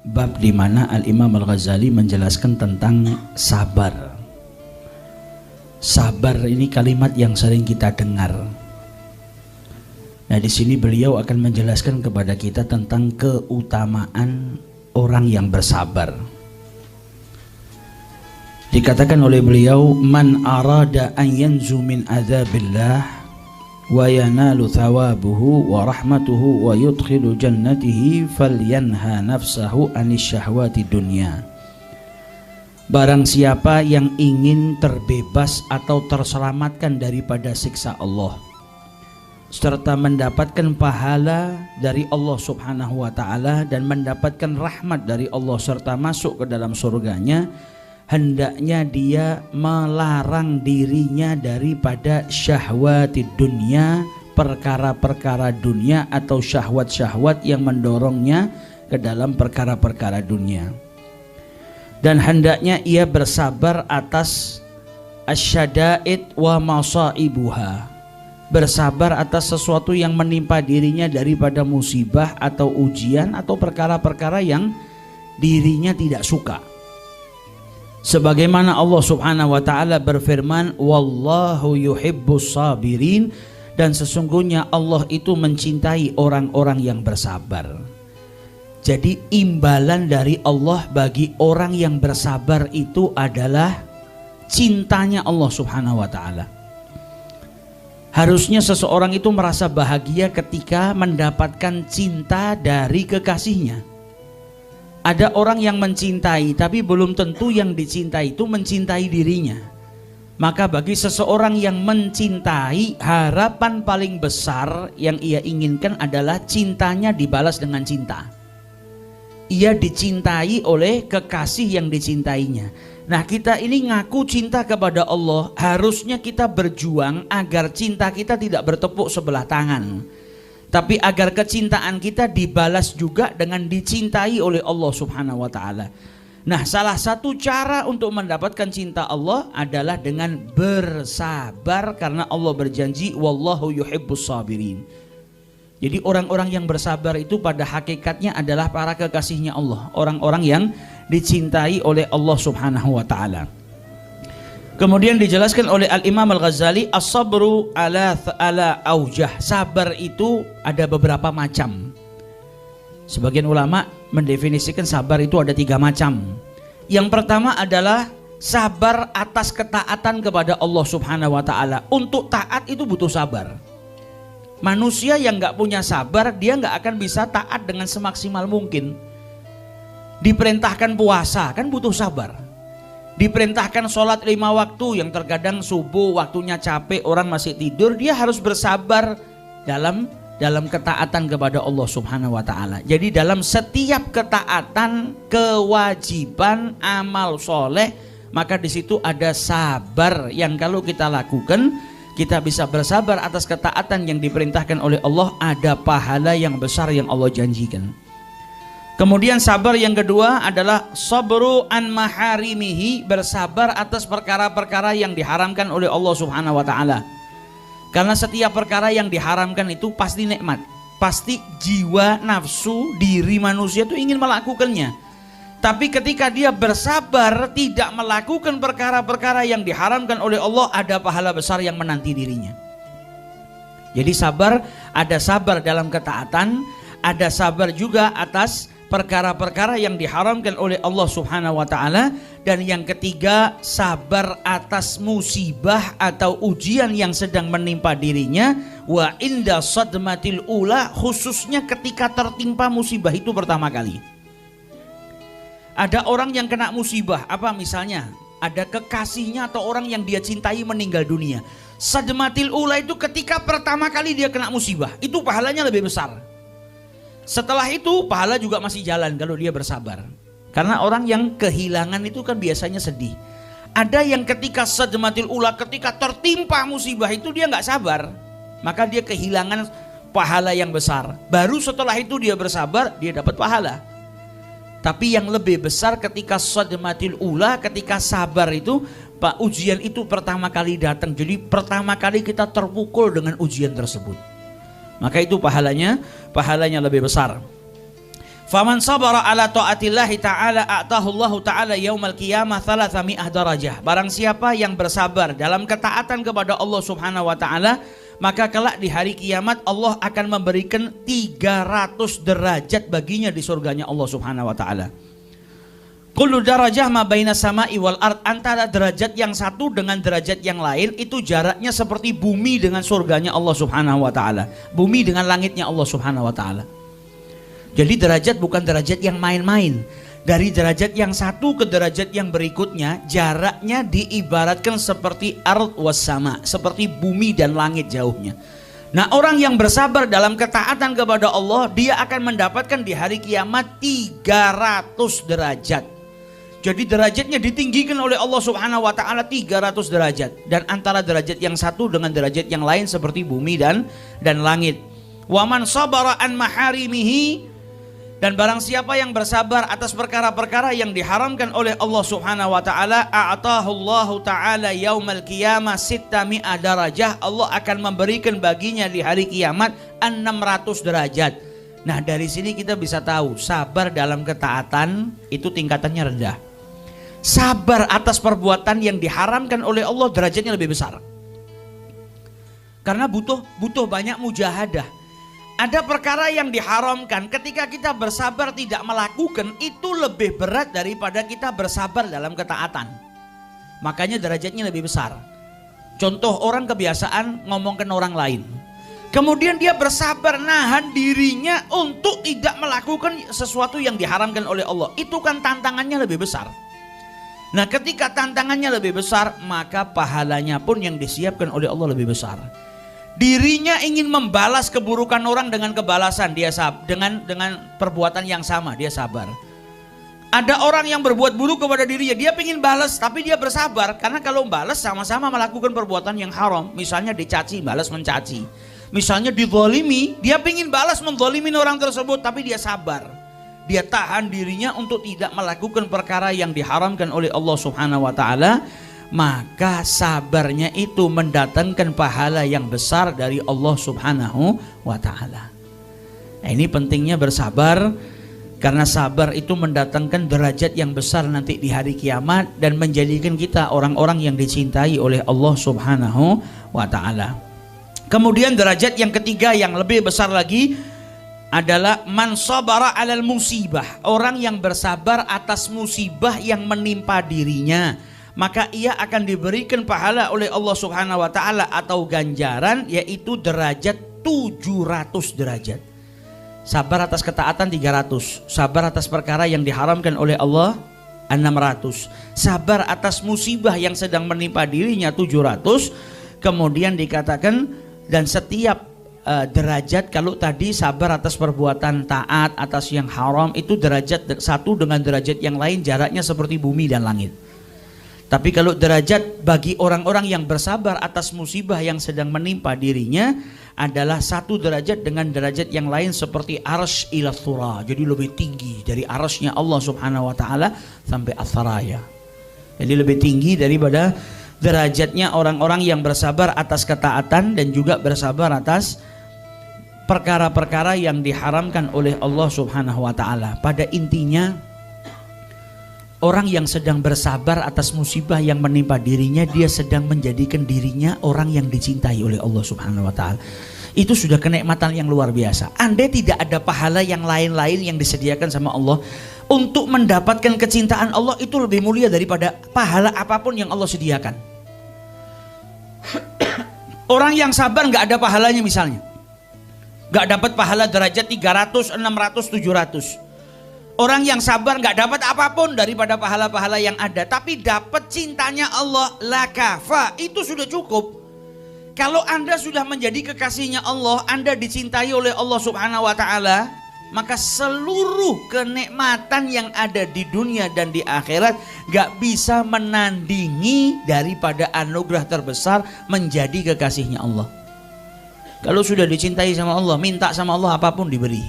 bab di mana Al-Imam Al-Ghazali menjelaskan tentang sabar. Sabar ini kalimat yang sering kita dengar. Nah, di sini beliau akan menjelaskan kepada kita tentang keutamaan orang yang bersabar. Dikatakan oleh beliau, man arada an yanzu min adzabillah wa yanalu thawabuhu wa rahmatuhu wa yudkhilu jannatihi falyanha nafsahu anis syahwati dunya. Barang siapa yang ingin terbebas atau terselamatkan daripada siksa Allah serta mendapatkan pahala dari Allah Subhanahu wa ta'ala dan mendapatkan rahmat dari Allah serta masuk ke dalam surganya, hendaknya dia melarang dirinya daripada syahwati dunia, perkara-perkara dunia atau syahwat-syahwat yang mendorongnya ke dalam perkara-perkara dunia. Dan hendaknya ia bersabar atas asyada'id wa masaibuha, bersabar atas sesuatu yang menimpa dirinya daripada musibah atau ujian atau perkara-perkara yang dirinya tidak suka. Sebagaimana Allah Subhanahu wa ta'ala berfirman, wallahu yuhibbus sabirin, dan sesungguhnya Allah itu mencintai orang-orang yang bersabar. Jadi imbalan dari Allah bagi orang yang bersabar itu adalah cintanya Allah Subhanahu wa ta'ala. Harusnya seseorang itu merasa bahagia ketika mendapatkan cinta dari kekasihnya. Ada orang yang mencintai, tapi belum tentu yang dicintai itu mencintai dirinya. Maka bagi seseorang yang mencintai, harapan paling besar yang ia inginkan adalah cintanya dibalas dengan cinta. Ia dicintai oleh kekasih yang dicintainya. Nah, kita ini ngaku cinta kepada Allah, harusnya kita berjuang agar cinta kita tidak bertepuk sebelah tangan, tapi agar kecintaan kita dibalas juga dengan dicintai oleh Allah Subhanahu wa ta'ala. Nah, salah satu cara untuk mendapatkan cinta Allah adalah dengan bersabar, karena Allah berjanji wallahu yuhibbus sabirin. Jadi orang-orang yang bersabar itu pada hakikatnya adalah para kekasihnya Allah, orang-orang yang dicintai oleh Allah Subhanahu wa ta'ala. Kemudian dijelaskan oleh Al-Imam Al-Ghazali, as-sabru ala aujah. Sabar itu ada beberapa macam. Sebagian ulama mendefinisikan sabar itu ada 3 macam. Yang pertama adalah sabar atas ketaatan kepada Allah Subhanahu wa ta'ala. Untuk taat itu butuh sabar. Manusia yang gak punya sabar, dia gak akan bisa taat dengan semaksimal mungkin. Diperintahkan puasa kan butuh sabar. Diperintahkan sholat 5 waktu yang terkadang subuh waktunya capek, orang masih tidur, dia harus bersabar dalam ketaatan kepada Allah Subhanahu wa ta'ala. Jadi dalam setiap ketaatan, kewajiban, amal soleh, maka di situ ada sabar yang kalau kita lakukan, kita bisa bersabar atas ketaatan yang diperintahkan oleh Allah, ada pahala yang besar yang Allah janjikan. Kemudian sabar yang kedua adalah sabru an maharimihi, bersabar atas perkara-perkara yang diharamkan oleh Allah Subhanahu wa ta'ala. Karena setiap perkara yang diharamkan itu pasti nikmat, pasti jiwa nafsu diri manusia itu ingin melakukannya. Tapi ketika dia bersabar tidak melakukan perkara-perkara yang diharamkan oleh Allah, ada pahala besar yang menanti dirinya. Jadi sabar, ada sabar dalam ketaatan, ada sabar juga atas perkara-perkara yang diharamkan oleh Allah Subhanahu wa ta'ala. Dan yang ketiga, sabar atas musibah atau ujian yang sedang menimpa dirinya. Wa inda sadmatil ula, khususnya ketika tertimpa musibah itu pertama kali. Ada orang yang kena musibah, apa misalnya? Ada kekasihnya atau orang yang dia cintai meninggal dunia. Sadmatil ula itu ketika pertama kali dia kena musibah, itu pahalanya lebih besar. Setelah itu pahala juga masih jalan kalau dia bersabar. Karena orang yang kehilangan itu kan biasanya sedih. Ada yang ketika sadmatil ula, ketika tertimpa musibah itu dia nggak sabar, maka dia kehilangan pahala yang besar. Baru setelah itu dia bersabar, dia dapat pahala. Tapi yang lebih besar ketika sadmatil ula, ketika sabar itu, Pak, ujian itu pertama kali datang. Jadi pertama kali kita terpukul dengan ujian tersebut. Maka itu pahalanya lebih besar. Faman sabara ala ta'atillahi ta'ala a'tahu Allahu ta'ala yaumal qiyamah 300 darajah. Barang siapa yang bersabar dalam ketaatan kepada Allah Subhanahu wa taala, maka kelak di hari kiamat Allah akan memberikan 300 derajat baginya di surganya Allah Subhanahu wa taala. Kullu darajah ma baina sama'i wal ard, antara derajat yang satu dengan derajat yang lain itu jaraknya seperti bumi dengan surganya Allah Subhanahu wa taala, bumi dengan langitnya Allah Subhanahu wa taala. Jadi derajat bukan derajat yang main-main. Dari derajat yang satu ke derajat yang berikutnya jaraknya diibaratkan seperti ard was sama, seperti bumi dan langit jauhnya. Nah, orang yang bersabar dalam ketaatan kepada Allah, dia akan mendapatkan di hari kiamat 300 derajat. Jadi derajatnya ditinggikan oleh Allah Subhanahu wa taala 300 derajat, dan antara derajat yang satu dengan derajat yang lain seperti bumi dan langit. Wa man sabara an maharimihi, dan barang siapa yang bersabar atas perkara-perkara yang diharamkan oleh Allah Subhanahu wa taala, a'tahu Allahu taala yaumal qiyamah 600 darajah, Allah akan memberikan baginya di hari kiamat 600 derajat. Nah, dari sini kita bisa tahu sabar dalam ketaatan itu tingkatannya rendah. Sabar atas perbuatan yang diharamkan oleh Allah derajatnya lebih besar. Karena butuh banyak mujahadah. Ada perkara yang diharamkan, ketika kita bersabar tidak melakukan, itu lebih berat daripada kita bersabar dalam ketaatan. Makanya derajatnya lebih besar. Contoh, orang kebiasaan ngomongkan orang lain, kemudian dia bersabar nahan dirinya untuk tidak melakukan sesuatu yang diharamkan oleh Allah. Itu kan tantangannya lebih besar. Nah, ketika tantangannya lebih besar, maka pahalanya pun yang disiapkan oleh Allah lebih besar. Dirinya ingin membalas keburukan orang dengan kebalasan, dia dengan perbuatan yang sama dia sabar. Ada orang yang berbuat buruk kepada dirinya, dia ingin balas tapi dia bersabar, karena kalau balas sama-sama melakukan perbuatan yang haram. Misalnya dicaci, balas mencaci. Misalnya dizalimi, dia ingin balas menzalimin orang tersebut tapi dia sabar. Dia tahan dirinya untuk tidak melakukan perkara yang diharamkan oleh Allah Subhanahu wa taala. Maka sabarnya itu mendatangkan pahala yang besar dari Allah Subhanahu wa taala. Nah, ini pentingnya bersabar, karena sabar itu mendatangkan derajat yang besar nanti di hari kiamat dan menjadikan kita orang-orang yang dicintai oleh Allah Subhanahu wa taala. Kemudian derajat yang ketiga yang lebih besar lagi adalah man sabara alal musibah, orang yang bersabar atas musibah yang menimpa dirinya, maka ia akan diberikan pahala oleh Allah Subhanahu wa taala atau ganjaran, yaitu derajat 700 derajat. Sabar atas ketaatan 300, sabar atas perkara yang diharamkan oleh Allah 600, sabar atas musibah yang sedang menimpa dirinya 700. Kemudian dikatakan, dan setiap derajat, kalau tadi sabar atas perbuatan taat atas yang haram, itu derajat satu dengan derajat yang lain jaraknya seperti bumi dan langit. Tapi kalau derajat bagi orang-orang yang bersabar atas musibah yang sedang menimpa dirinya adalah satu derajat dengan derajat yang lain seperti arsy ila thura. Jadi lebih tinggi dari arsy-nya Allah Subhanahu wa taala sampai as-saraya. Jadi lebih tinggi daripada derajatnya orang-orang yang bersabar atas ketaatan dan juga bersabar atas perkara-perkara yang diharamkan oleh Allah Subhanahu wa taala. Pada intinya, orang yang sedang bersabar atas musibah yang menimpa dirinya, dia sedang menjadikan dirinya orang yang dicintai oleh Allah Subhanahu wa taala. Itu sudah kenikmatan yang luar biasa. Andai tidak ada pahala yang lain-lain yang disediakan sama Allah, untuk mendapatkan kecintaan Allah itu lebih mulia daripada pahala apapun yang Allah sediakan. Orang yang sabar nggak ada pahalanya, misalnya nggak dapat pahala derajat 300, 600, 700. Orang yang sabar nggak dapat apapun daripada pahala-pahala yang ada, tapi dapat cintanya Allah, la kafa, itu sudah cukup. Kalau Anda sudah menjadi kekasihnya Allah, Anda dicintai oleh Allah Subhanahu wa taala, maka seluruh kenikmatan yang ada di dunia dan di akhirat nggak bisa menandingi daripada anugerah terbesar menjadi kekasihnya Allah. Kalau sudah dicintai sama Allah, minta sama Allah apapun diberi.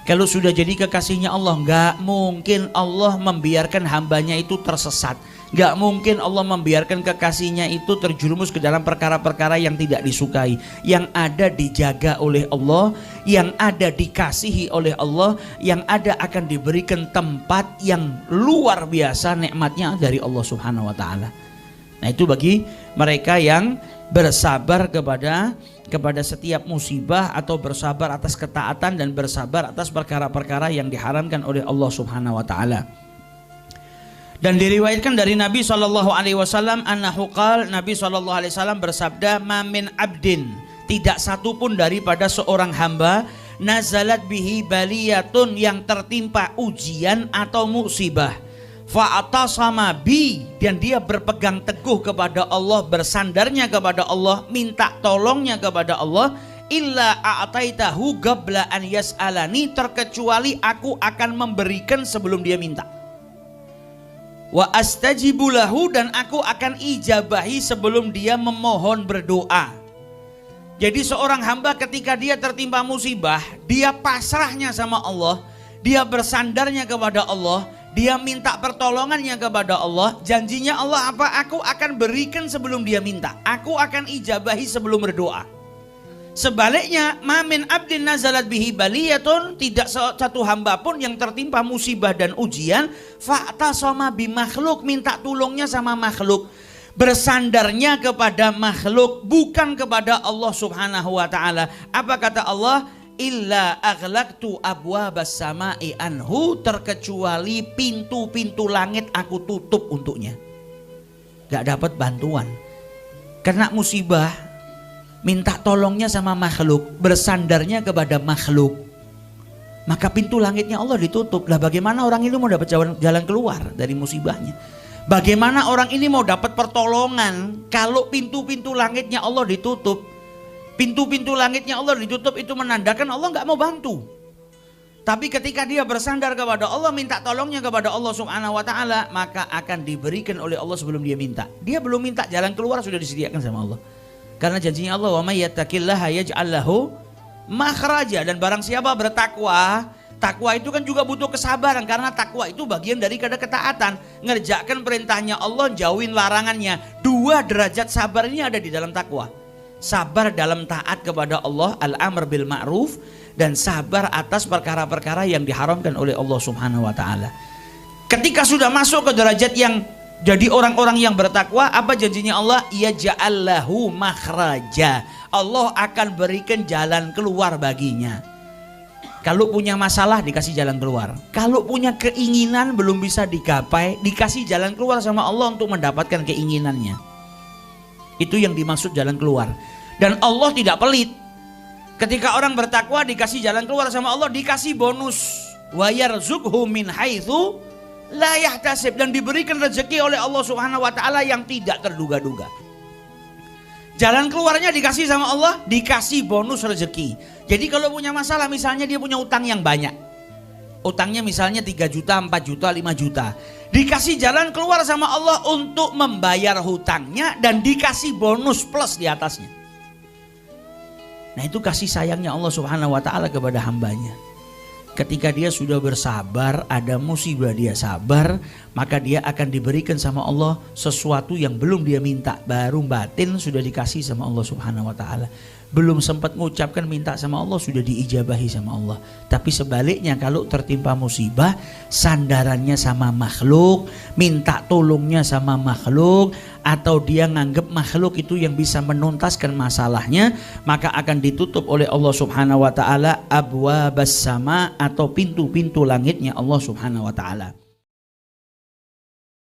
Kalau sudah jadi kekasihnya Allah, nggak mungkin Allah membiarkan hambanya itu tersesat. Gak mungkin Allah membiarkan kekasihnya itu terjerumus ke dalam perkara-perkara yang tidak disukai. Yang ada dijaga oleh Allah, yang ada dikasihi oleh Allah, yang ada akan diberikan tempat yang luar biasa nikmatnya dari Allah Subhanahu wa taala. Nah, itu bagi mereka yang bersabar kepada setiap musibah, atau bersabar atas ketaatan dan bersabar atas perkara-perkara yang diharamkan oleh Allah Subhanahu wa taala. Dan diriwayatkan dari Nabi SAW, annahu qala, Nabi SAW bersabda, "Mamin abdin", tidak satu pun daripada seorang hamba, nazalat bihi baliyatun, yang tertimpa ujian atau musibah, fa'atasama bi, dan dia berpegang teguh kepada Allah, bersandarnya kepada Allah, minta tolongnya kepada Allah, illa a'taitahu qabla an yas'alani, terkecuali aku akan memberikan sebelum dia minta. Wa astajibu lahu, dan aku akan ijabahi sebelum dia memohon berdoa. Jadi seorang hamba ketika dia tertimpa musibah, dia pasrahnya sama Allah, dia bersandarnya kepada Allah, dia minta pertolongannya kepada Allah. Janjinya Allah apa? Aku akan berikan sebelum dia minta, aku akan ijabahi sebelum berdoa. Sebaliknya, mamin abdin nazalat bihi baliyatun, tidak satu hamba pun yang tertimpa musibah dan ujian, fa'tasama bi makhluk, minta tolongnya sama makhluk, bersandarnya kepada makhluk, bukan kepada Allah Subhanahu wa taala. Apa kata Allah? Illa aghlaqtu abwabas sama'i anhu, terkecuali pintu-pintu langit aku tutup untuknya. Gak dapat bantuan karena musibah, minta tolongnya sama makhluk, bersandarnya kepada makhluk, maka pintu langitnya Allah ditutup. Lah bagaimana orang ini mau dapat jalan keluar dari musibahnya? Bagaimana orang ini mau dapat pertolongan kalau pintu-pintu langitnya Allah ditutup? Pintu-pintu langitnya Allah ditutup itu menandakan Allah nggak mau bantu. Tapi ketika dia bersandar kepada Allah, minta tolongnya kepada Allah Subhanahu wa taala, maka akan diberikan oleh Allah sebelum dia minta. Dia belum minta, jalan keluar sudah disediakan sama Allah. Karena janjinya Allah, wa may yattaqillaha yaj'al lahu makhraja, dan barang siapa bertakwa, takwa itu kan juga butuh kesabaran, karena takwa itu bagian dari ketaatan, ngerjakan perintahnya Allah, jauhin larangannya. 2 derajat sabar ini ada di dalam takwa. Sabar dalam taat kepada Allah, al-amr bil ma'ruf, dan sabar atas perkara-perkara yang diharamkan oleh Allah Subhanahu wa taala. Ketika sudah masuk ke derajat yang jadi orang-orang yang bertakwa, apa janjinya Allah? Ya ja'allahu makhraja, Allah akan berikan jalan keluar baginya. Kalau punya masalah dikasih jalan keluar, kalau punya keinginan belum bisa digapai, dikasih jalan keluar sama Allah untuk mendapatkan keinginannya. Itu yang dimaksud jalan keluar. Dan Allah tidak pelit. Ketika orang bertakwa dikasih jalan keluar sama Allah, dikasih bonus, wa yarzuqhu min haitsu la yahtasib, dan diberikan rezeki oleh Allah Subhanahu wa taala yang tidak terduga-duga. Jalan keluarnya dikasih sama Allah, dikasih bonus rezeki. Jadi kalau punya masalah, misalnya dia punya utang yang banyak, utangnya misalnya 3 juta, 4 juta, 5 juta, dikasih jalan keluar sama Allah untuk membayar hutangnya, dan dikasih bonus plus di atasnya. Nah, itu kasih sayangnya Allah Subhanahu wa taala kepada hambanya. Ketika dia sudah bersabar, ada musibah dia sabar, maka dia akan diberikan sama Allah sesuatu yang belum dia minta. Baru batin sudah dikasih sama Allah Subhanahu wa taala. Belum sempat mengucapkan minta sama Allah sudah diijabahi sama Allah. Tapi sebaliknya, kalau tertimpa musibah, sandarannya sama makhluk, minta tolongnya sama makhluk, atau dia nganggap makhluk itu yang bisa menuntaskan masalahnya, maka akan ditutup oleh Allah Subhanahu wa taala abwabas sama, atau pintu-pintu langitnya Allah Subhanahu wa taala.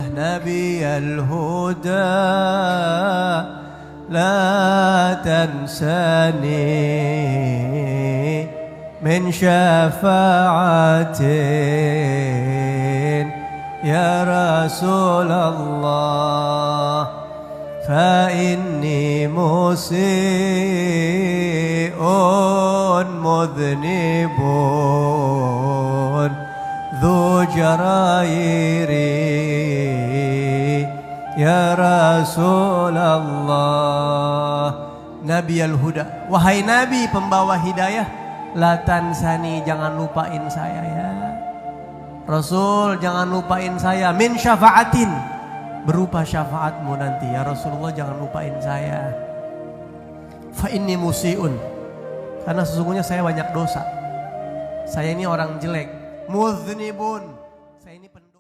Nabi al-Huda, لا تنساني من شفاعة يا رسول الله، فإني مسيء مذنب ذو جرائر Ya Rasulullah. Nabi al-Huda, wahai Nabi pembawa hidayah, la tansani, jangan lupain saya ya Rasul, jangan lupain saya, min syafaatin, berupa syafaatmu nanti. Ya Rasulullah, jangan lupain saya. Fa inni musiun, karena sesungguhnya saya banyak dosa. Saya ini orang jelek. Muznibun, saya ini pendosa.